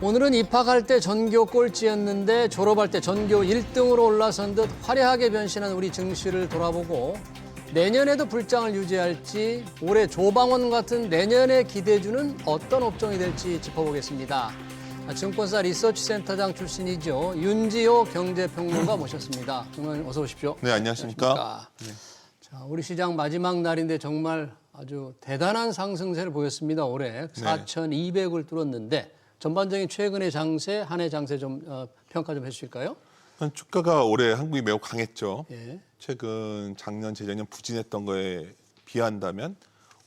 오늘은 입학할 때 전교 꼴찌였는데 졸업할 때 전교 1등으로 올라선 듯 화려하게 변신한 우리 증시를 돌아보고 내년에도 불장을 유지할지 올해 조방원 같은 내년에 기대주는 어떤 업종이 될지 짚어보겠습니다. 증권사 리서치센터장 출신이죠. 윤지호 경제평론가 모셨습니다. 정말 어서 오십시오. 네, 안녕하십니까. 네. 자, 우리 시장 마지막 날인데 정말 아주 대단한 상승세를 보였습니다. 올해 4,200을 뚫었는데 전반적인 최근의 장세, 한 해 장세 좀 평가 좀 해주실까요? 주가가 올해 한국이 매우 강했죠. 예. 최근 작년, 재작년 부진했던 거에 비한다면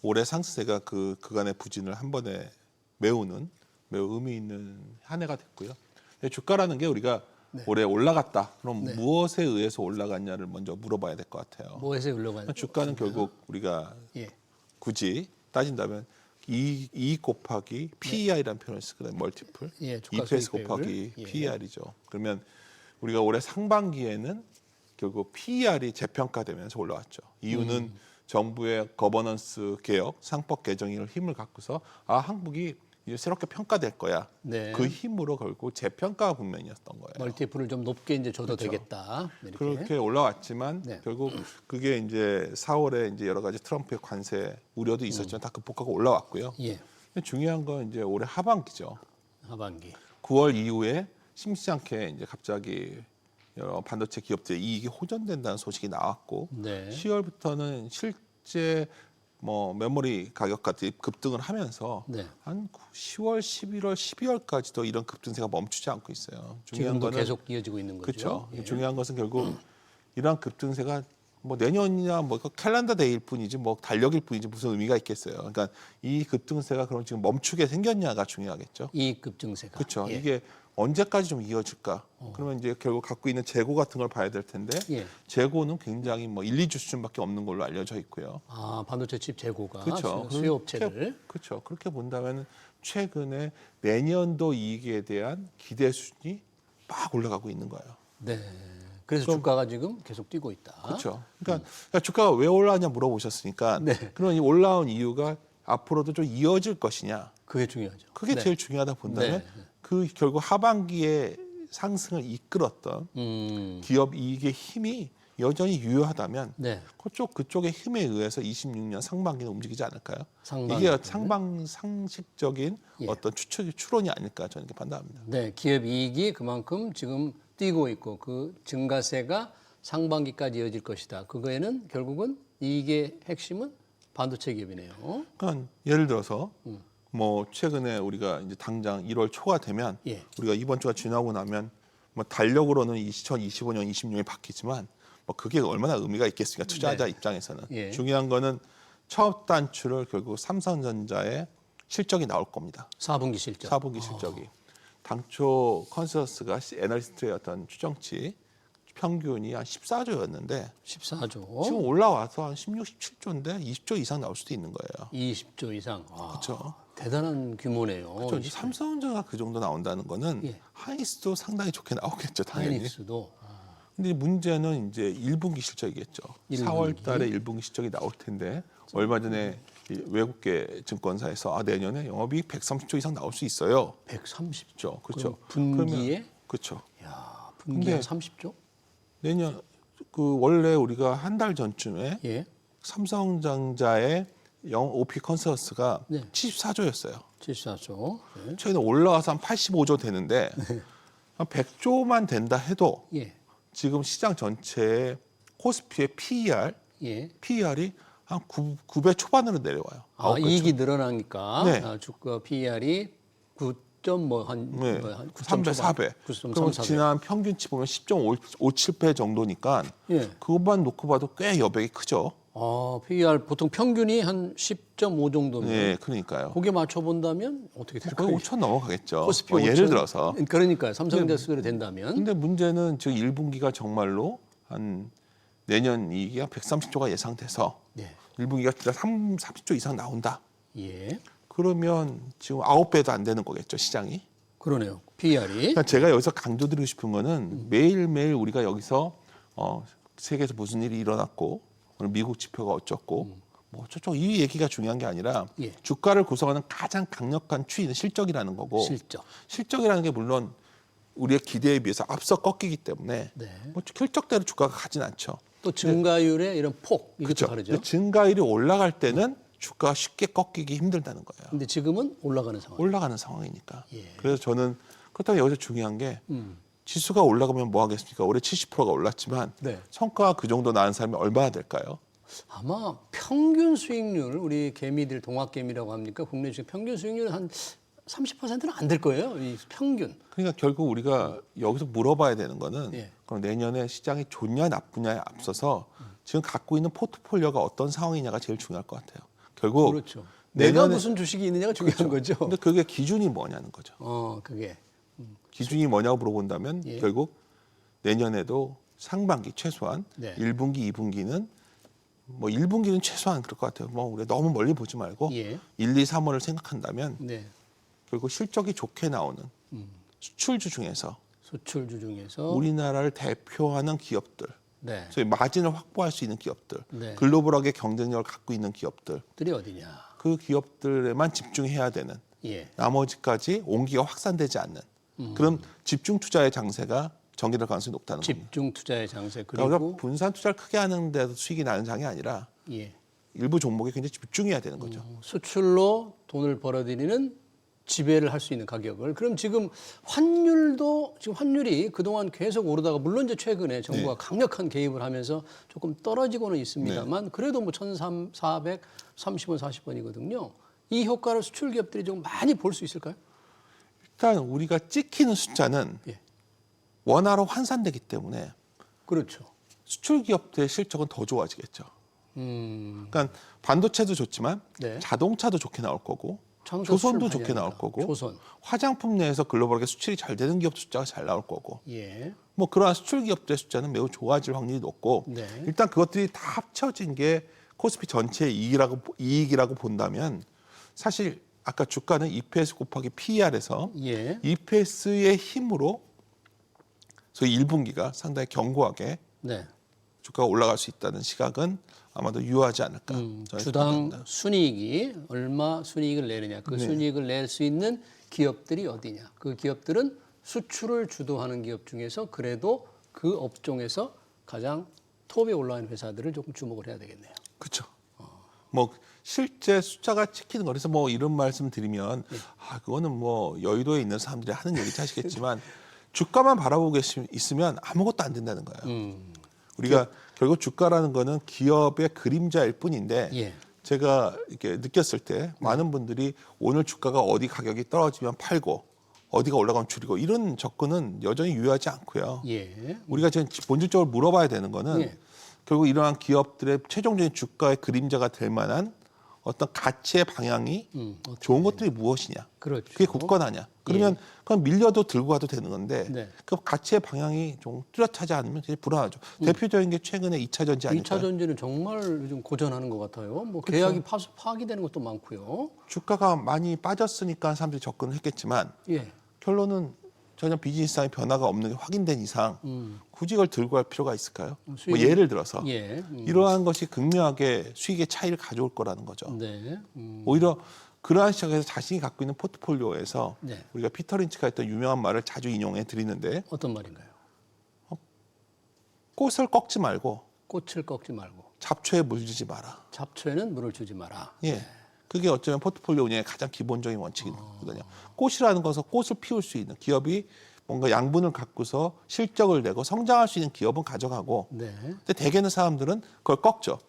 올해 상승세가 그간의 부진을 한 번에 메우는 매우 의미 있는 한 해가 됐고요. 주가라는 게 우리가 올해 올라갔다. 그럼 무엇에 의해서 올라갔냐를 먼저 물어봐야 될 것 같아요. 무엇에 올라가요? 주가는 결국 우리가 굳이 따진다면 이익 곱하기 PER이라는 표현을 쓰거든요. 멀티플. 주가 EPS 수익 곱하기 비율. PER이죠. 그러면 우리가 올해 상반기에는 결국 PER이 재평가되면서 올라왔죠. 이유는 정부의 거버넌스 개혁, 상법 개정을 힘을 갖고서 한국이 이제 새롭게 평가될 거야. 그 힘으로 결국 재평가 국면이었던 거예요. 멀티플을 좀 높게 이제 줘도 되겠다. 이렇게. 그렇게 올라왔지만 결국 그게 이제 4월에 이제 여러 가지 트럼프의 관세 우려도 있었지만 다 극복하고 올라왔고요. 근데 중요한 건 이제 올해 하반기죠. 하반기. 9월 이후에 심시 않게 이제 갑자기 여러 반도체 기업들의 이익이 호전된다는 소식이 나왔고 10월부터는 실제 메모리 가격까지 급등을 하면서 한 10월, 11월, 12월까지도 이런 급등세가 멈추지 않고 있어요. 중요한 지금도 거는 계속 이어지고 있는 거죠. 그렇죠. 중요한 것은 결국 이러한 급등세가 내년이나 캘린더 데이일 뿐이지 달력일 뿐이지 무슨 의미가 있겠어요. 그러니까 이 급등세가 그럼 지금 멈추게 생겼냐가 중요하겠죠. 이익 급등세가. 그렇죠. 이게 언제까지 좀 이어질까? 그러면 이제 결국 갖고 있는 재고 같은 걸 봐야 될 텐데 재고는 굉장히 1, 2주 수준밖에 없는 걸로 알려져 있고요. 반도체 칩 재고가 그렇죠. 수요업체들. 그렇죠. 그렇게 본다면 최근에 내년도 이익에 대한 기대 수준이 막 올라가고 있는 거예요. 네. 그래서 주가가 지금 계속 뛰고 있다. 그렇죠. 그러니까 주가가 왜 올라왔냐 물어보셨으니까 그런 이 올라온 이유가 앞으로도 좀 이어질 것이냐. 그게 중요하죠. 그게 제일 중요하다 본다면 그 결국 하반기에 상승을 이끌었던 기업 이익의 힘이 여전히 유효하다면 그쪽의 힘에 의해서 26년 상반기는 움직이지 않을까요? 이게 상식적인 어떤 추론이 아닐까 저는 이렇게 판단합니다. 네, 기업 이익이 그만큼 지금 뛰고 있고 그 증가세가 상반기까지 이어질 것이다. 그거에는 결국은 이익의 핵심은 반도체 기업이네요. 그러니까 예를 들어서 최근에 우리가 이제 당장 1월 초가 되면 우리가 이번 주가 지나고 나면 달력으로는 2025년, 26년이 바뀌지만 그게 얼마나 의미가 있겠습니까? 투자자 입장에서는. 중요한 거는 첫 단추를 결국 삼성전자의 실적이 나올 겁니다. 4분기 실적. 4분기 실적이. 당초 컨센서스가 애널리스트의 어떤 추정치 평균이 한 14조였는데 14조. 지금 올라와서 한 16, 17조인데 20조 이상 나올 수도 있는 거예요. 20조 이상. 그렇죠. 대단한 규모네요. 그렇죠. 삼성전자가 그 정도 나온다는 거는 하이닉스도 상당히 좋게 나오겠죠, 당연히. 하이닉스도. 근데 문제는 이제 1분기 실적이겠죠. 4월 달에 1분기 실적이 나올 텐데 얼마 전에 외국계 증권사에서 내년에 영업이익 130조 이상 나올 수 있어요. 130조. 그렇죠. 분기에? 그렇죠. 야, 분기에 30조? 내년 원래 우리가 한 달 전쯤에 삼성전자의 OP 컨센서스가 74조였어요. 74조. 최근에 올라와서 한 85조 되는데 한 100조만 된다 해도 지금 시장 전체의 코스피의 PER이 한 9배 초반으로 내려와요. 이익이 늘어나니까 주가 PER이 9.한 3배, 4배. 그럼 지난 평균치 보면 10.57배 정도니까 그것만 놓고 봐도 꽤 여백이 크죠. PER 보통 평균이 한 10.5 정도면. 네, 그러니까요. 거기에 맞춰 본다면 어떻게 될까요? 거의 5천 넘어가겠죠. 코스피 예를 들어서. 그러니까요. 삼성전자 수준이 된다면. 근데 문제는 지금 1분기가 정말로 한 내년 이익이 한 130조가 예상돼서 1분기가 진짜 30조 이상 나온다. 그러면 지금 9배도 안 되는 거겠죠, 시장이. 그러네요. PER이. 그러니까 제가 여기서 강조드리고 싶은 거는 매일매일 우리가 여기서 세계에서 무슨 일이 일어났고 오늘 미국 지표가 어쩌고 뭐 저쪽 이 얘기가 중요한 게 아니라 예. 주가를 구성하는 가장 강력한 추이는 실적이라는 거고 실적이라는 게 물론 우리의 기대에 비해서 앞서 꺾이기 때문에 네. 뭐 실적대로 주가가 가진 않죠. 또 증가율의 이런 폭 이것도 그렇죠. 다르죠. 증가율이 올라갈 때는 주가가 쉽게 꺾이기 힘들다는 거예요. 근데 지금은 올라가는 상황. 올라가는 상황이니까. 예. 그래서 저는 그렇다면 여기서 중요한 게 지수가 올라가면 뭐 하겠습니까? 올해 70%가 올랐지만 네. 성과가 그 정도 나은 사람이 얼마나 될까요? 아마 평균 수익률 우리 개미들 동학개미라고 합니까? 국내 주식 평균 수익률 한 30%는 안 될 거예요. 이 평균. 그러니까 결국 우리가 여기서 물어봐야 되는 거는 예. 그럼 내년에 시장이 좋냐 나쁘냐에 앞서서 지금 갖고 있는 포트폴리오가 어떤 상황이냐가 제일 중요할 것 같아요. 결국 그렇죠. 내가 내년에 무슨 주식이 있느냐가 중요한 거죠. 근데 그게 기준이 뭐냐는 거죠. 그게. 기준이 뭐냐고 물어본다면 예. 결국 내년에도 상반기 최소한 네. 1분기, 2분기는 뭐 1분기는 최소한 그럴 것 같아요. 뭐 우리가 너무 멀리 보지 말고 예. 1, 2, 3월을 생각한다면 네. 결국 실적이 좋게 나오는 수출주 중에서 수출주 중에서 우리나라를 대표하는 기업들, 네. 소위 마진을 확보할 수 있는 기업들, 네. 글로벌하게 경쟁력을 갖고 있는 기업들, 들이 어디냐? 그 기업들에만 집중해야 되는 예. 나머지까지 온기가 확산되지 않는 그런 집중 투자의 장세가 전개될 가능성이 높다는 겁니다. 집중 투자의 장세 그러니까 그리고 분산 투자를 크게 하는 데도 수익이 나는 장이 아니라 예. 일부 종목에 굉장히 집중해야 되는 거죠. 수출로 돈을 벌어들이는 지배를 할 수 있는 가격을. 그럼 지금 환율도 지금 환율이 그동안 계속 오르다가 물론 이제 최근에 정부가 네. 강력한 개입을 하면서 조금 떨어지고는 있습니다만 그래도 뭐 1,430원, 40원이거든요. 이 효과를 수출 기업들이 좀 많이 볼 수 있을까요? 일단 우리가 찍히는 숫자는 예. 원화로 환산되기 때문에 그렇죠. 수출 기업들의 실적은 더 좋아지겠죠. 그러니까 반도체도 좋지만 네. 자동차도 좋게 나올 거고 자동차 조선도 수출 좋게 많이 나올 하니까. 거고 조선. 화장품 내에서 글로벌하게 수출이 잘 되는 기업 숫자가 잘 나올 거고 예. 뭐 그러한 수출 기업들의 숫자는 매우 좋아질 확률이 높고 네. 일단 그것들이 다 합쳐진 게 코스피 전체의 이익이라고 본다면 사실 아까 주가는 EPS 곱하기 PER에서 예. EPS의 힘으로 소위 1분기가 상당히 견고하게 네. 주가가 올라갈 수 있다는 시각은 아마도 유효하지 않을까. 저는 주당 생각합니다. 순이익이 얼마 순이익을 내느냐. 그 순이익을 낼 수 있는 기업들이 어디냐. 그 기업들은 수출을 주도하는 기업 중에서 그래도 그 업종에서 가장 톱에 올라온 회사들을 조금 주목을 해야 되겠네요. 그렇죠. 뭐 실제 숫자가 찍히는 거 그래서 뭐 이런 말씀 드리면 그거는 뭐 여의도에 있는 사람들이 하는 얘기지 하시겠지만 주가만 바라보고 있으면 아무것도 안 된다는 거예요. 우리가 결국 주가라는 거는 기업의 그림자일 뿐인데 예. 제가 이렇게 느꼈을 때 많은 분들이 오늘 주가가 어디 가격이 떨어지면 팔고 어디가 올라가면 줄이고 이런 접근은 여전히 유효하지 않고요. 예. 우리가 지금 본질적으로 물어봐야 되는 거는 예. 결국 이러한 기업들의 최종적인 주가의 그림자가 될 만한 어떤 가치의 방향이 좋은 것들이 무엇이냐. 그렇죠. 그게 굳건하냐. 그러면 그건 밀려도 들고 가도 되는 건데 네. 그 가치의 방향이 좀 뚜렷하지 않으면 되게 불안하죠. 대표적인 게 최근에 2차 전지 아닐까요? 2차 전지는 정말 요즘 고전하는 것 같아요. 뭐 계약이 파기되는 것도 많고요. 주가가 많이 빠졌으니까 사람들이 접근을 했겠지만 예. 결론은 전혀 비즈니스상의 변화가 없는 게 확인된 이상 굳이 이걸 들고 갈 필요가 있을까요? 뭐 예를 들어서 예. 이러한 것이 극명하게 수익의 차이를 가져올 거라는 거죠. 네. 오히려 그러한 시각에서 자신이 갖고 있는 포트폴리오에서 네. 우리가 피터 린치가 했던 유명한 말을 자주 인용해 드리는데 어떤 말인가요? 꽃을 꺾지 말고 꽃을 꺾지 말고 잡초에 물 주지 마라. 잡초에는 물을 주지 마라. 예. 그게 어쩌면 포트폴리오 운영의 가장 기본적인 원칙이거든요. 꽃이라는 것은 꽃을 피울 수 있는 기업이 뭔가 양분을 갖고서 실적을 내고 성장할 수 있는 기업은 가져가고 네. 근데 대개는 사람들은 그걸 꺾죠.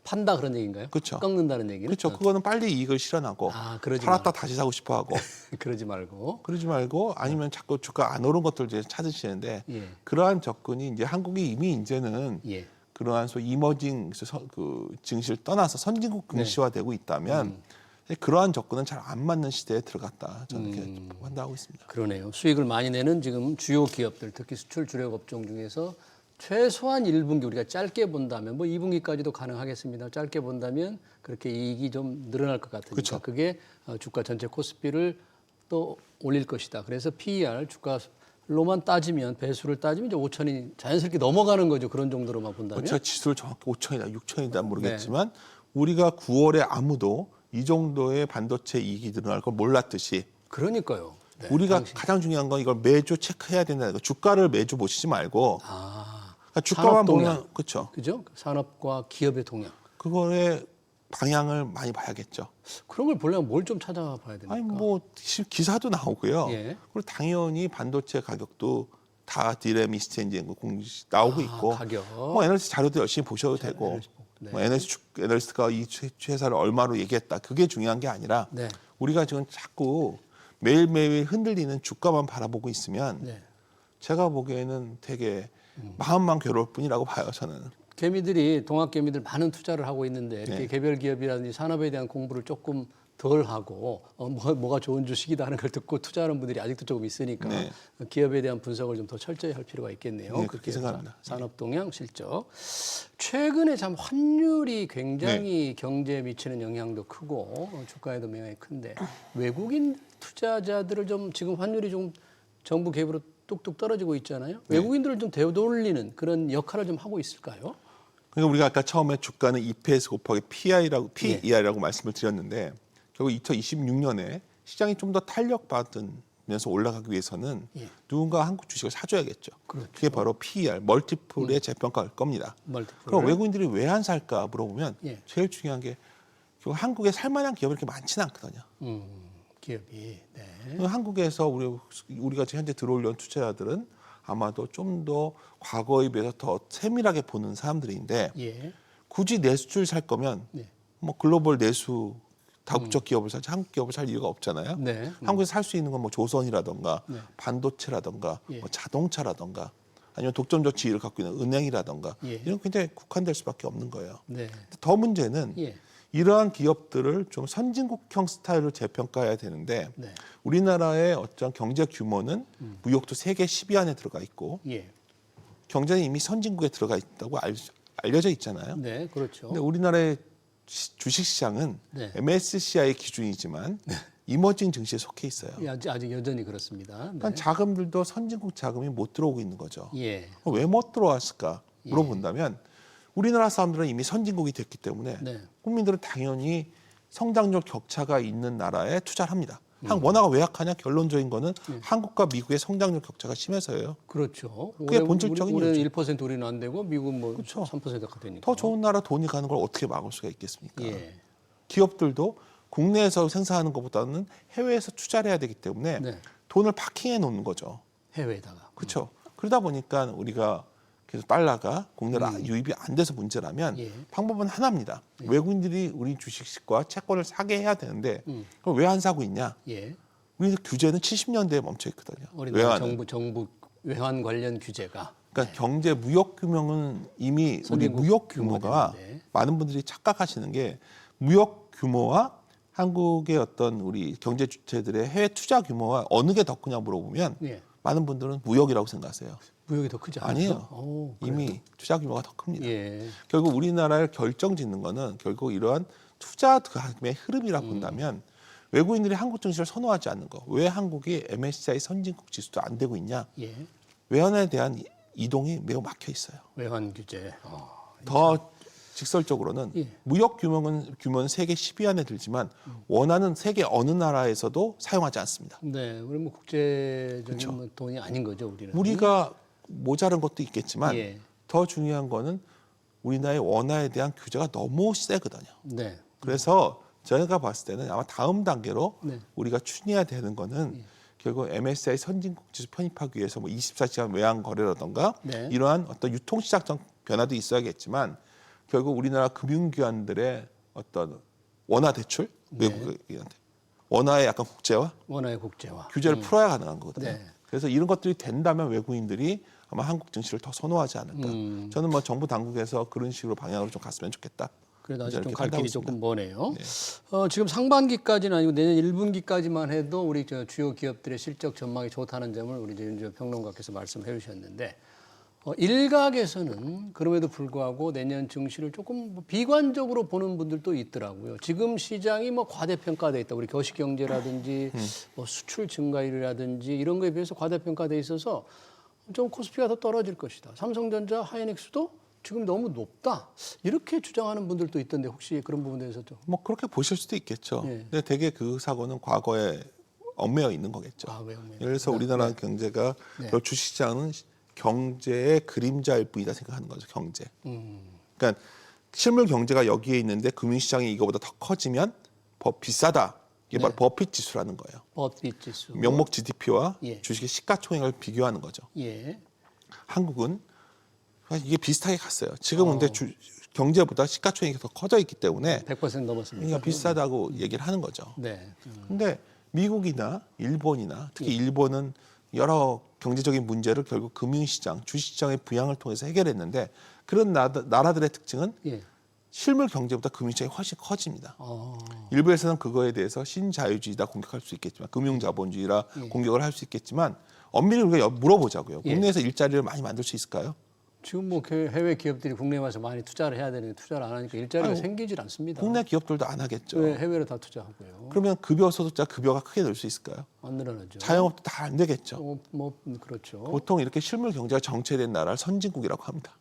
판다 그런 얘기인가요? 그렇죠. 꺾는다는 얘기는? 그렇죠. 그거는 빨리 이익을 실현하고 그러지 팔았다 다시 사고 싶어 하고 그러지 말고. 그러지 말고 아니면 자꾸 주가 안 오른 것들 이제 찾으시는데 예. 그러한 접근이 이제 한국이 이미 이제는 예. 그러한 소위 이머징 그 증시를 떠나서 선진국 증시화되고 있다면 그러한 접근은 잘 안 맞는 시대에 들어갔다. 저는 이렇게 판단하고 있습니다. 그러네요. 수익을 많이 내는 지금 주요 기업들, 특히 수출 주력 업종 중에서 최소한 1분기 우리가 짧게 본다면 뭐 2분기까지도 가능하겠습니다. 짧게 본다면 그렇게 이익이 좀 늘어날 것 같으니까 그쵸. 그게 주가 전체 코스피를 또 올릴 것이다. 그래서 PER 주가로만 따지면 배수를 따지면 이제 5천이 자연스럽게 넘어가는 거죠. 그런 정도로만 본다면. 제가 지수를 정확히 5천이다, 6천이다 모르겠지만 우리가 9월에 아무도 이 정도의 반도체 이익이 늘어날 걸 몰랐듯이 그러니까요. 네, 우리가 당시. 가장 중요한 건 이걸 매주 체크해야 된다는 거. 주가를 매주 보시지 말고 그러니까 주가만 산업 동향. 보면 그렇죠. 그죠? 산업과 기업의 동향. 그거의 방향을 많이 봐야겠죠. 그런 걸 보려면 뭘 좀 찾아봐야 됩니까? 아니 뭐 기사도 나오고요. 예. 그리고 당연히 반도체 가격도 다 디램 이스트엔진 공식 나오고 있고 가격. 뭐 에너지 자료도 열심히 보셔도 되고 에너지 보고, 네. 뭐 에너지가 이 회사를 얼마로 얘기했다. 그게 중요한 게 아니라 네. 우리가 지금 자꾸 매일매일 흔들리는 주가만 바라보고 있으면 네. 제가 보기에는 되게 마음만 괴로울 뿐이라고 봐요. 저는. 개미들이 동학개미들 많은 투자를 하고 있는데 이렇게 네. 개별 기업이라든지 산업에 대한 공부를 조금 덜 하고 뭐가 좋은 주식이다 하는 걸 듣고 투자하는 분들이 아직도 조금 있으니까 네. 기업에 대한 분석을 좀 더 철저히 할 필요가 있겠네요. 네, 그렇게 생각합니다. 산업 동향 실적. 최근에 참 환율이 굉장히 경제에 미치는 영향도 크고 주가에도 영향이 큰데 외국인 투자자들을 좀 지금 환율이 좀 정부 개입으로 뚝뚝 떨어지고 있잖아요. 네. 외국인들을 좀 되돌리는 그런 역할을 좀 하고 있을까요? 그러니까 우리가 아까 처음에 주가는 EPS 곱하기 PER이라고 말씀을 드렸는데 결국 2026년에 시장이 좀 더 탄력받으면서 올라가기 위해서는 누군가 한국 주식을 사줘야겠죠. 그렇죠. 그게 바로 PER, 멀티플의 재평가일 겁니다. 멀티플. 그럼 외국인들이 왜 안 살까 물어보면 예. 제일 중요한 게 결국 한국에 살만한 기업이 이렇게 많지는 않거든요. 기업이. 네. 한국에서 우리가 현재 들어오려는 투자자들은 아마도 좀 더 과거에 비해서 더 세밀하게 보는 사람들인데 예. 굳이 내수를 살 거면 네. 뭐 글로벌 내수 다국적 기업을 사지 한국 기업을 살 이유가 없잖아요. 네. 한국에서 살 수 있는 건 뭐 조선이라던가 네. 반도체라던가 예. 뭐 자동차라던가 아니면 독점적 지위를 갖고 있는 은행이라던가 예. 이런 굉장히 국한될 수밖에 없는 거예요. 네. 더 문제는 예. 이러한 기업들을 좀 선진국형 스타일로 재평가해야 되는데 네. 우리나라의 어떤 경제 규모는 무역도 세계 10위 안에 들어가 있고 예. 경제는 이미 선진국에 들어가 있다고 알려져 있잖아요. 네. 그렇죠. 근데 우리나라의 주식시장은 네. MSCI 기준이지만 이머징 증시에 속해 있어요. 예, 아직 여전히 그렇습니다. 네. 그러니까 자금들도 선진국 자금이 못 들어오고 있는 거죠. 예. 왜 못 들어왔을까 물어본다면 우리나라 사람들은 이미 선진국이 됐기 때문에 네. 국민들은 당연히 성장률 격차가 있는 나라에 투자를 합니다. 원화가 왜 약하냐? 결론적인 거는 한국과 미국의 성장률 격차가 심해서예요. 그렇죠. 그게 본질적인 올해 이유죠. 1% 우리는 안 되고 미국은 뭐 그렇죠. 3%가 되니까. 더 좋은 나라 돈이 가는 걸 어떻게 막을 수가 있겠습니까? 예. 기업들도 국내에서 생산하는 것보다는 해외에서 투자를 해야 되기 때문에 네. 돈을 파킹해 놓는 거죠. 해외에다가. 그렇죠. 그러다 보니까 우리가 계속 달러가 국내로 유입이 안 돼서 문제라면 예. 방법은 하나입니다. 외국인들이 우리 주식과 채권을 사게 해야 되는데 그럼 왜 안 사고 있냐? 예. 우리 규제는 70년대에 멈춰 있거든요. 우리나라 외환은. 정부 외환 관련 규제가. 그러니까 경제 무역 규모는 이미 우리 선진국 무역 규모가 규모되는데. 많은 분들이 착각하시는 게 무역 규모와 한국의 어떤 우리 경제 주체들의 해외 투자 규모와 어느 게 더 크냐 물어보면 예. 많은 분들은 무역이라고 생각하세요. 무역이 더 크지 않아요? 아니에요. 이미 투자 규모가 더 큽니다. 예. 결국 우리나라를 결정짓는 거는 결국 이러한 투자 자금의 흐름이라고 본다면 외국인들이 한국 증시를 선호하지 않는 거. 왜 한국이 MSCI 선진국 지수도 안 되고 있냐? 예. 외환에 대한 이동이 매우 막혀 있어요. 외환 규제. 더 직설적으로는 예. 무역 규모는 세계 10위 안에 들지만 원화는 세계 어느 나라에서도 사용하지 않습니다. 네, 우리 뭐 국제적인 뭐 돈이 아닌 거죠, 우리는. 우리가 모자란 것도 있겠지만 예. 더 중요한 거는 우리나라의 원화에 대한 규제가 너무 세거든요. 네. 그래서 제가 봤을 때는 아마 다음 단계로 네. 우리가 추진해야 되는 거는 결국 MSCI 선진국 지수 편입하기 위해서 뭐 24시간 외환 거래라든가 네. 이러한 어떤 유통시장 변화도 있어야겠지만 결국 우리나라 금융기관들의 어떤 원화 대출 외국인한테 원화의 약간 국제화 원화의 국제화. 규제를 풀어야 가능한 거거든요. 네. 그래서 이런 것들이 된다면 외국인들이 아마 한국 증시를 더 선호하지 않을까. 저는 뭐 정부 당국에서 그런 식으로 방향으로 좀 갔으면 좋겠다. 그래도 이제 아직 좀 이렇게 갈 길이 판단하고 조금 머네요. 네. 지금 상반기까지는 아니고 내년 1분기까지만 해도 우리 주요 기업들의 실적 전망이 좋다는 점을 우리 윤주호 평론가께서 말씀해 주셨는데 일각에서는 그럼에도 불구하고 내년 증시를 조금 뭐 비관적으로 보는 분들도 있더라고요. 지금 시장이 뭐 과대평가돼 있다. 우리 거시 경제라든지 뭐 수출 증가율이라든지 이런 거에 비해서 과대평가돼 있어서 좀 코스피가 더 떨어질 것이다. 삼성전자, 하이닉스도 지금 너무 높다. 이렇게 주장하는 분들도 있던데 혹시 그런 부분에 대해서도 뭐 그렇게 보실 수도 있겠죠. 예. 근데 대개 그 사고는 과거에 엇매여 있는 거겠죠. 과거에 엇매여 예를 들어서 우리나라 경제가 네. 주식시장은 경제의 그림자일 뿐이다 생각하는 거죠. 경제. 그러니까 실물 경제가 여기에 있는데 금융시장이 이거보다 더 커지면 비싸다. 이게 바로 버핏 지수라는 거예요. 버핏 지수. 명목 GDP와 예. 주식의 시가총액을 비교하는 거죠. 예. 한국은 이게 비슷하게 갔어요. 지금은 근데 경제보다 시가총액이 더 커져 있기 때문에 100% 넘었습니다. 그러니까 비싸다고 얘기를 하는 거죠. 네. 근데 미국이나 일본이나 특히 일본은 여러 경제적인 문제를 결국 금융시장, 주식시장의 부양을 통해서 해결했는데 그런 나라들의 특징은 예. 실물 경제보다 금융시장이 훨씬 커집니다. 어. 일부에서는 그거에 대해서 신자유주의다 공격할 수 있겠지만 금융자본주의라 공격을 할 수 있겠지만 엄밀히 우리가 물어보자고요. 국내에서 일자리를 많이 만들 수 있을까요? 지금 뭐 해외 기업들이 국내에 와서 많이 투자를 해야 되는데 투자를 안 하니까 일자리가 생기질 않습니다. 국내 기업들도 안 하겠죠. 왜 해외로 다 투자하고요? 그러면 급여 소득자 급여가 크게 늘 수 있을까요? 안 늘어나죠. 자영업도 다 안 되겠죠. 그렇죠. 보통 이렇게 실물 경제가 정체된 나라를 선진국이라고 합니다.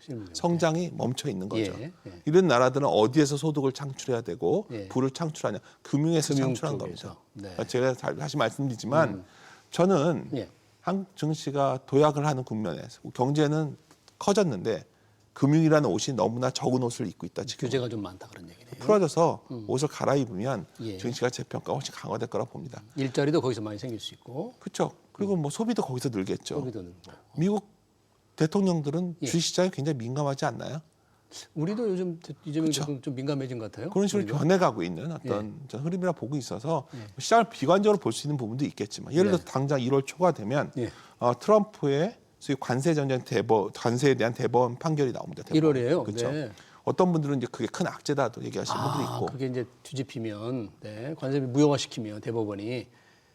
실물. 성장이 멈춰 있는 거죠. 예, 예. 이런 나라들은 어디에서 소득을 창출해야 되고 예. 부를 창출하냐? 금융에서 금융 창출한 쪽에서. 겁니다. 네. 그러니까 제가 다시 말씀드리지만 저는 예. 한국 증시가 도약을 하는 국면에서 경제는 커졌는데 금융이라는 옷이 너무나 적은 옷을 입고 있다. 지금 규제가 좀 많다 그런 얘기네요. 풀어져서 옷을 갈아입으면 예. 증시가 재평가가 훨씬 강화될 거라 봅니다. 일자리도 거기서 많이 생길 수 있고 그렇죠. 그리고 뭐 소비도 거기서 늘겠죠. 소비도 늘고. 미국 대통령들은 예. 주식시장에 굉장히 민감하지 않나요? 우리도 요즘 이재명 대통령 좀 민감해진 것 같아요. 그런 식으로 우리가. 변해가고 있는 어떤 흐름이라 보고 있어서 시장을 비관적으로 볼 수 있는 부분도 있겠지만 예를 들어서 당장 1월 초가 되면 예. 트럼프의 소위 관세 전쟁 관세에 대한 대법원 판결이 나옵니다. 1월이에요. 그렇죠. 네. 어떤 분들은 이제 그게 큰 악재다도 얘기하시는 분들이 있고 그게 이제 뒤집히면 관세비 무효화시키면 대법원이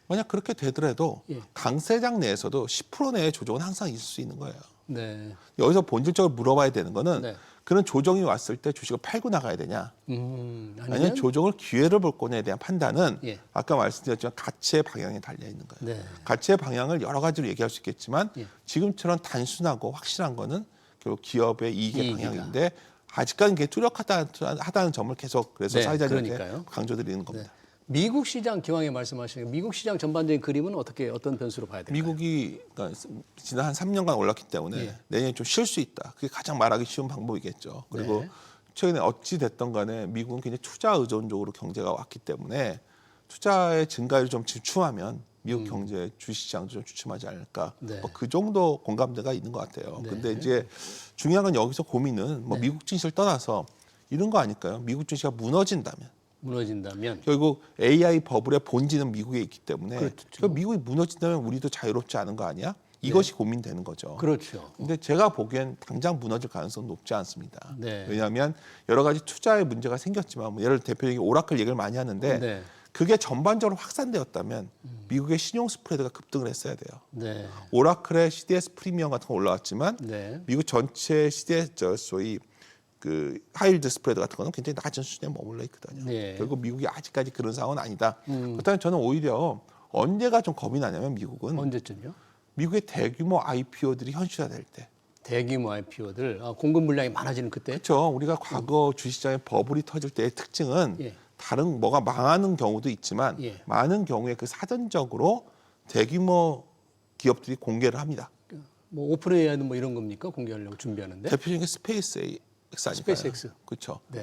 만약 그렇게 되더라도 예. 강세장 내에서도 10% 내의 조정은 항상 있을 수 있는 거예요. 네. 여기서 본질적으로 물어봐야 되는 거는 네. 그런 조정이 왔을 때 주식을 팔고 나가야 되냐 아니면 조정을 기회를 볼 거냐에 대한 판단은 예. 아까 말씀드렸지만 가치의 방향에 달려 있는 거예요. 네. 가치의 방향을 여러 가지로 얘기할 수 있겠지만 예. 지금처럼 단순하고 확실한 거는 결국 기업의 이익의 이익이다. 방향인데 아직까지는 그게 뚜렷하다는 점을 계속 그래서 네, 사회자들한테 그러니까요. 강조드리는 겁니다. 미국 시장 기왕에 말씀하시는 미국 시장 전반적인 그림은 어떤 변수로 봐야 될까요? 미국이 그러니까 지난 한 3년간 올랐기 때문에 예. 내년에 좀 쉴 수 있다. 그게 가장 말하기 쉬운 방법이겠죠. 그리고 네. 최근에 어찌 됐던 간에 미국은 굉장히 투자 의존적으로 경제가 왔기 때문에 투자의 증가율이 좀 주춤하면 미국 경제 주식시장도 좀 주춤하지 않을까. 네. 뭐 그 정도 공감대가 있는 것 같아요. 네. 근데 이제 중요한 건 여기서 고민은 뭐 미국 증시를 떠나서 이런 거 아닐까요? 미국 증시가 무너진다면 결국 AI 버블의 본질은 미국에 있기 때문에 그렇죠. 그러니까 미국이 무너진다면 우리도 자유롭지 않은 거 아니야? 이것이 고민되는 거죠. 그렇죠. 근데 제가 보기엔 당장 무너질 가능성은 높지 않습니다. 네. 왜냐하면 여러 가지 투자의 문제가 생겼지만 뭐 예를 들어 대표적인 오라클 얘기를 많이 하는데 네. 그게 전반적으로 확산되었다면 미국의 신용 스프레드가 급등을 했어야 돼요. 네. 오라클의 CDS 프리미엄 같은 거 올라왔지만 네. 미국 전체 CDS 소위 그 하이힐드 스프레드 같은 거는 굉장히 낮은 수준에 머물러 있거든요. 네. 결국 미국이 아직까지 그런 상황은 아니다. 그렇다면 저는 오히려 언제가 좀 겁이 나냐면 미국은 언제쯤요? 미국의 대규모 IPO들이 현실화될 때. 대규모 IPO들 공급 물량이 많아지는 그때. 그렇죠. 우리가 과거 주식시장에 버블이 터질 때의 특징은 예. 다른 뭐가 망하는 경우도 있지만 예. 많은 경우에 그 사전적으로 대규모 기업들이 공개를 합니다. 뭐 오픈AI는 뭐 이런 겁니까? 공개하려고 준비하는데. 대표적인 게 스페이스 X 아닐까요? 스페이스X. 그렇죠. 네.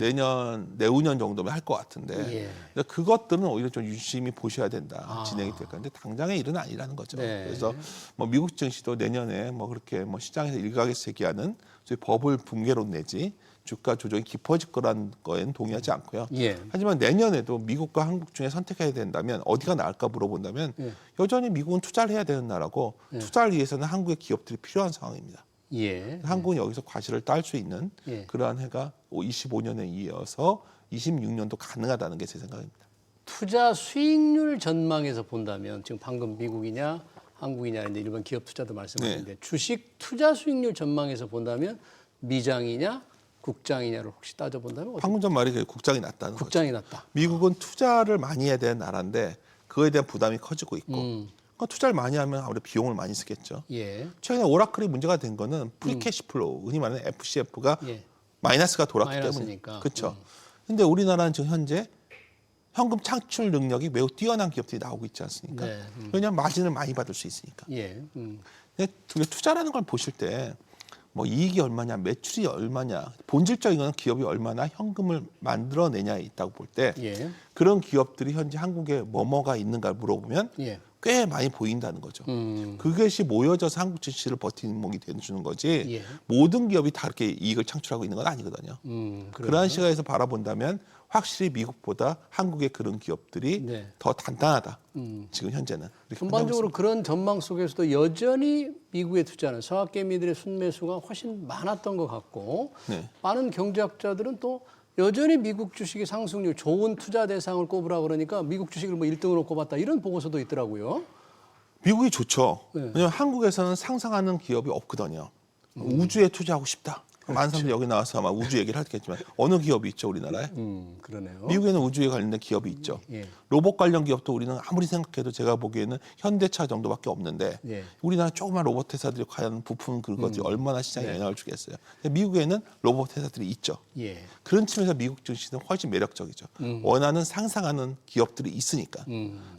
내후년 정도면 할 것 같은데 예. 근데 그것들은 오히려 좀 유심히 보셔야 된다. 진행이 될 건데 당장의 일은 아니라는 거죠. 네. 그래서 뭐 미국 증시도 내년에 뭐 그렇게 뭐 시장에서 일각에서 제기하는 소위 버블 붕괴론 내지 주가 조정이 깊어질 거라는 거에는 동의하지 않고요. 예. 하지만 내년에도 미국과 한국 중에 선택해야 된다면 어디가 나을까 물어본다면 예. 여전히 미국은 투자를 해야 되는 나라고 투자를 위해서는 한국의 기업들이 필요한 상황입니다. 예. 한국은 여기서 과실을 딸 수 있는 예. 그러한 해가 25년에 이어서 26년도 가능하다는 게 제 생각입니다. 투자 수익률 전망에서 본다면 지금 방금 미국이냐 한국이냐 이제 일반 기업 투자도 말씀하셨는데 주식 투자 수익률 전망에서 본다면 미장이냐 국장이냐를 혹시 따져본다면 방금 전 말이 국장이 낮다는 거죠. 국장이 낫다. 미국은 투자를 많이 해야 되는 나라인데 그거에 대한 부담이 커지고 있고 그러니까 투자를 많이 하면 아무래도 비용을 많이 쓰겠죠. 예. 최근에 오라클이 문제가 된 거는 프리캐시플로우, 흔히 말하는 FCF가 예. 마이너스가 돌았기 마이너스니까. 때문에. 그렇죠. 근데 우리나라는 지금 현재 현금 창출 능력이 매우 뛰어난 기업들이 나오고 있지 않습니까? 네. 왜냐하면 마진을 많이 받을 수 있으니까. 예. 근데 투자라는 걸 보실 때 뭐 이익이 얼마냐, 매출이 얼마냐, 본질적인 건 기업이 얼마나 현금을 만들어내냐에 있다고 볼 때 예. 그런 기업들이 현재 한국에 뭐가 있는가 물어보면 예. 꽤 많이 보인다는 거죠. 그것이 모여져서 한국 증시를 버티목이 되주는 거지 예. 모든 기업이 다 이렇게 이익을 창출하고 있는 건 아니거든요. 그러한 시각에서 바라본다면 확실히 미국보다 한국의 그런 기업들이 네. 더 단단하다. 지금 현재는. 이렇게 전반적으로 그런 전망 속에서도 여전히 미국에 투자하는 서학개미들의 순매수가 훨씬 많았던 것 같고 네. 많은 경제학자들은 또 여전히 미국 주식의 상승률 좋은 투자 대상을 꼽으라 그러니까 미국 주식을 뭐 1등으로 꼽았다 이런 보고서도 있더라고요. 미국이 좋죠. 네. 왜냐하면 한국에서는 상상하는 기업이 없거든요. 우주에 투자하고 싶다. 많은 사람들이 여기 나와서 아마 우주 얘기를 하겠지만 어느 기업이 있죠 우리나라에? 그러네요. 미국에는 우주에 관련된 기업이 있죠. 예. 로봇 관련 기업도 우리는 아무리 생각해도 제가 보기에는 현대차 정도밖에 없는데 예. 우리나라 조그만 로봇 회사들이 과연 부품 그것이 얼마나 시장에 네. 영향을 주겠어요. 근데 미국에는 로봇 회사들이 있죠. 예. 그런 측면에서 미국 증시는 훨씬 매력적이죠. 원하는 상상하는 기업들이 있으니까.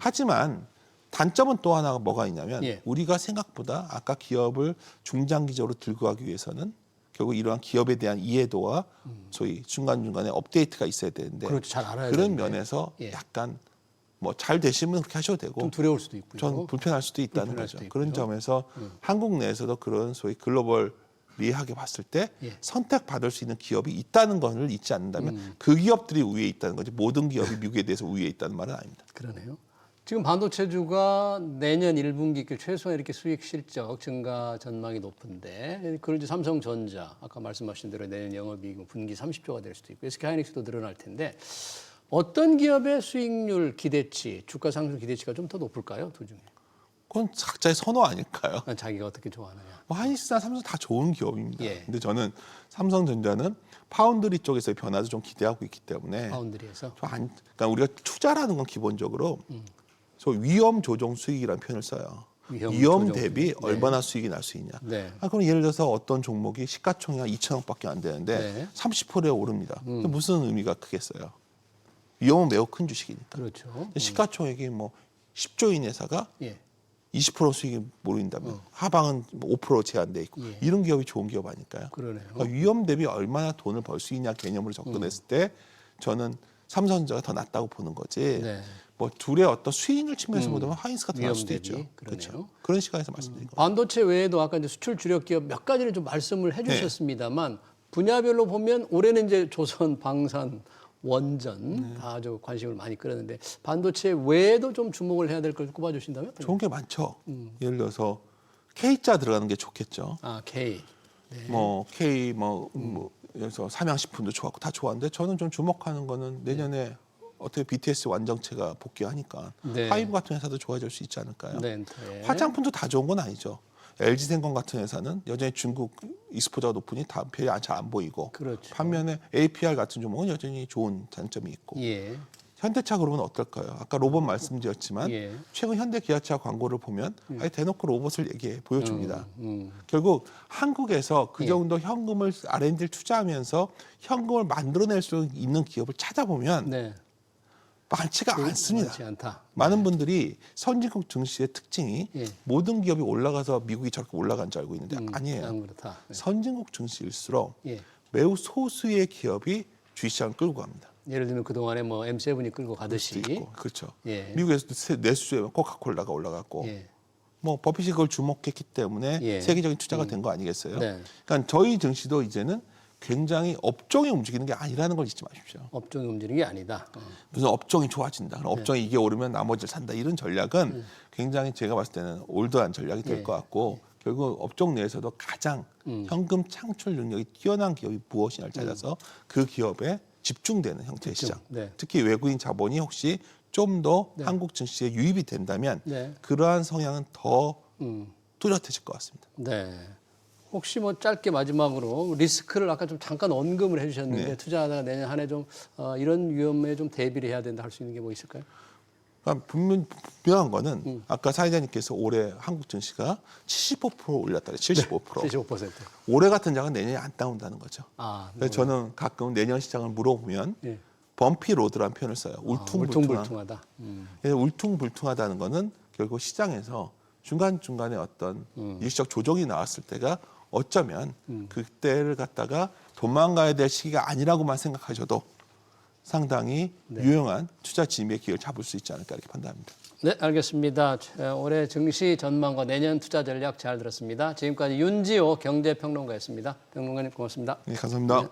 하지만 단점은 또 하나가 뭐가 있냐면 예. 우리가 생각보다 아까 기업을 중장기적으로 들고 가기 위해서는 결국 이러한 기업에 대한 이해도와 소위 중간중간에 업데이트가 있어야 되는데 그렇죠. 잘 알아야 그런 되는데. 면에서 예. 약간 뭐 잘 되시면 그렇게 하셔도 되고 좀 두려울 수도 있고요. 전 불편할 수도 있다는 불편할 거죠. 수도 있고요. 그런 점에서 한국 내에서도 그런 소위 글로벌리하게 봤을 때 예. 선택받을 수 있는 기업이 있다는 것을 잊지 않는다면 그 기업들이 우위에 있다는 거지 모든 기업이 미국에 대해서 우위에 있다는 말은 아닙니다. 그러네요. 지금 반도체주가 내년 1분기 최소한 이렇게 수익 실적 증가 전망이 높은데 그걸 이제 삼성전자 아까 말씀하신 대로 내년 영업이익 분기 30조가 될 수도 있고 SK하이닉스도 늘어날 텐데 어떤 기업의 수익률 기대치, 주가 상승 기대치가 좀 더 높을까요? 두 중에. 그건 각자의 선호 아닐까요? 자기가 어떻게 좋아하느냐. 뭐 하이닉스나 삼성 다 좋은 기업입니다. 예. 근데 저는 삼성전자는 파운드리 쪽에서의 변화도 좀 기대하고 있기 때문에 파운드리에서. 그러니까 우리가 투자라는 건 기본적으로 저 위험 조정 수익이라는 표현을 써요. 위험 위험 조정 대비 수익. 네. 얼마나 수익이 날 수 있냐. 네. 그럼 예를 들어서 어떤 종목이 시가총액 2천억밖에 안 되는데 네. 30%에 오릅니다. 무슨 의미가 크겠어요? 위험은 매우 큰 주식이니까. 그렇죠. 시가총액이 뭐 10조인 회사가 예. 20% 수익이 모른다면 하방은 5% 제한돼 있고 예. 이런 기업이 좋은 기업 아닐까요? 그러네요. 그러니까 위험 대비 얼마나 돈을 벌 수 있냐 개념으로 접근했을 때 저는 삼성전자가 더 낫다고 보는 거지. 네. 뭐 둘의 어떤 수익률 측면에서 보면 하이닉스가 더 나을 위험 수도 대비. 있죠. 그러네요. 그렇죠. 그런 시각에서 말씀드린 거예요. 반도체 외에도 아까 이제 수출 주력 기업 몇 가지를 좀 말씀을 해주셨습니다만 분야별로 보면 올해는 이제 조선, 방산, 원전 다 아주 관심을 많이 끌었는데 반도체 외에도 좀 주목을 해야 될 걸 꼽아주신다면? 좋은 게 많죠. 예를 들어서 K자 들어가는 게 좋겠죠. 아 K. 뭐 K 뭐 그래서 삼양식품도 좋았고 다 좋았는데 저는 좀 주목하는 거는 내년에 어떻게 BTS 완전체가 복귀하니까 네. 하이브 같은 회사도 좋아질 수 있지 않을까요? 네. 화장품도 다 좋은 건 아니죠. LG생건 같은 회사는 여전히 중국 익스포저가 높으니 다 별로 잘 안 보이고 그렇죠. 반면에 APR 같은 종목은 여전히 좋은 장점이 있고 예. 현대차 그룹은 어떨까요? 아까 로봇 말씀드렸지만 예. 최근 현대 기아차 광고를 보면 아예 대놓고 로봇을 얘기해 보여줍니다. 음. 결국 한국에서 그 정도 현금을 R&D를 투자하면서 현금을 만들어낼 수 있는 기업을 찾아보면 네. 많지가 않습니다. 많지 않다. 많은 분들이 선진국 증시의 특징이 예. 모든 기업이 올라가서 미국이 저렇게 올라간 줄 알고 있는데 아니에요. 안 그렇다. 네. 선진국 증시일수록 예. 매우 소수의 기업이 주식시장을 끌고 갑니다. 예를 들면 그 동안에 뭐 M7이 끌고 가듯이. 있고, 그렇죠. 예. 미국에서도 내수에 코카콜라가 올라갔고 예. 뭐 버핏이 그걸 주목했기 때문에 예. 세계적인 투자가 된 거 아니겠어요? 네. 그러니까 저희 증시도 이제는 굉장히 업종이 움직이는 게 아니라는 걸 잊지 마십시오. 업종이 움직이는 게 아니다. 무슨 업종이 좋아진다. 그럼 업종이 이게 오르면 나머지를 산다. 이런 전략은 굉장히 제가 봤을 때는 올드한 전략이 될 것 같고 결국 업종 내에서도 가장 현금 창출 능력이 뛰어난 기업이 무엇이냐를 찾아서 그 기업에 집중되는 형태의 시장. 네. 특히 외국인 자본이 혹시 좀 더 한국 증시에 유입이 된다면 네. 그러한 성향은 더 뚜렷해질 것 같습니다. 네. 혹시 뭐 짧게 마지막으로 리스크를 아까 좀 잠깐 언급을 해주셨는데 네. 투자하다가 내년 한 해 좀 이런 위험에 좀 대비를 해야 된다 할 수 있는 게 뭐 있을까요? 그러니까 분명한 거는 아까 사회자님께서 올해 한국 증시가 75% 올렸다. 75%. 75%. 올해 같은 장은 내년에 안 따온다는 거죠. 아, 그래서 저는 가끔 내년 시장을 물어보면 예. 범피 로드라는 표현을 써요. 울퉁불퉁하다. 울퉁불퉁하다는 거는 결국 시장에서 중간중간에 어떤 일시적 조정이 나왔을 때가 어쩌면 그때를 갖다가 도망가야 될 시기가 아니라고만 생각하셔도 상당히 유용한 투자 진입의 기회를 잡을 수 있지 않을까 이렇게 판단합니다. 네, 알겠습니다. 올해 증시 전망과 내년 투자 전략 잘 들었습니다. 지금까지 윤지호 경제평론가였습니다. 평론가님 고맙습니다. 네, 감사합니다. 네.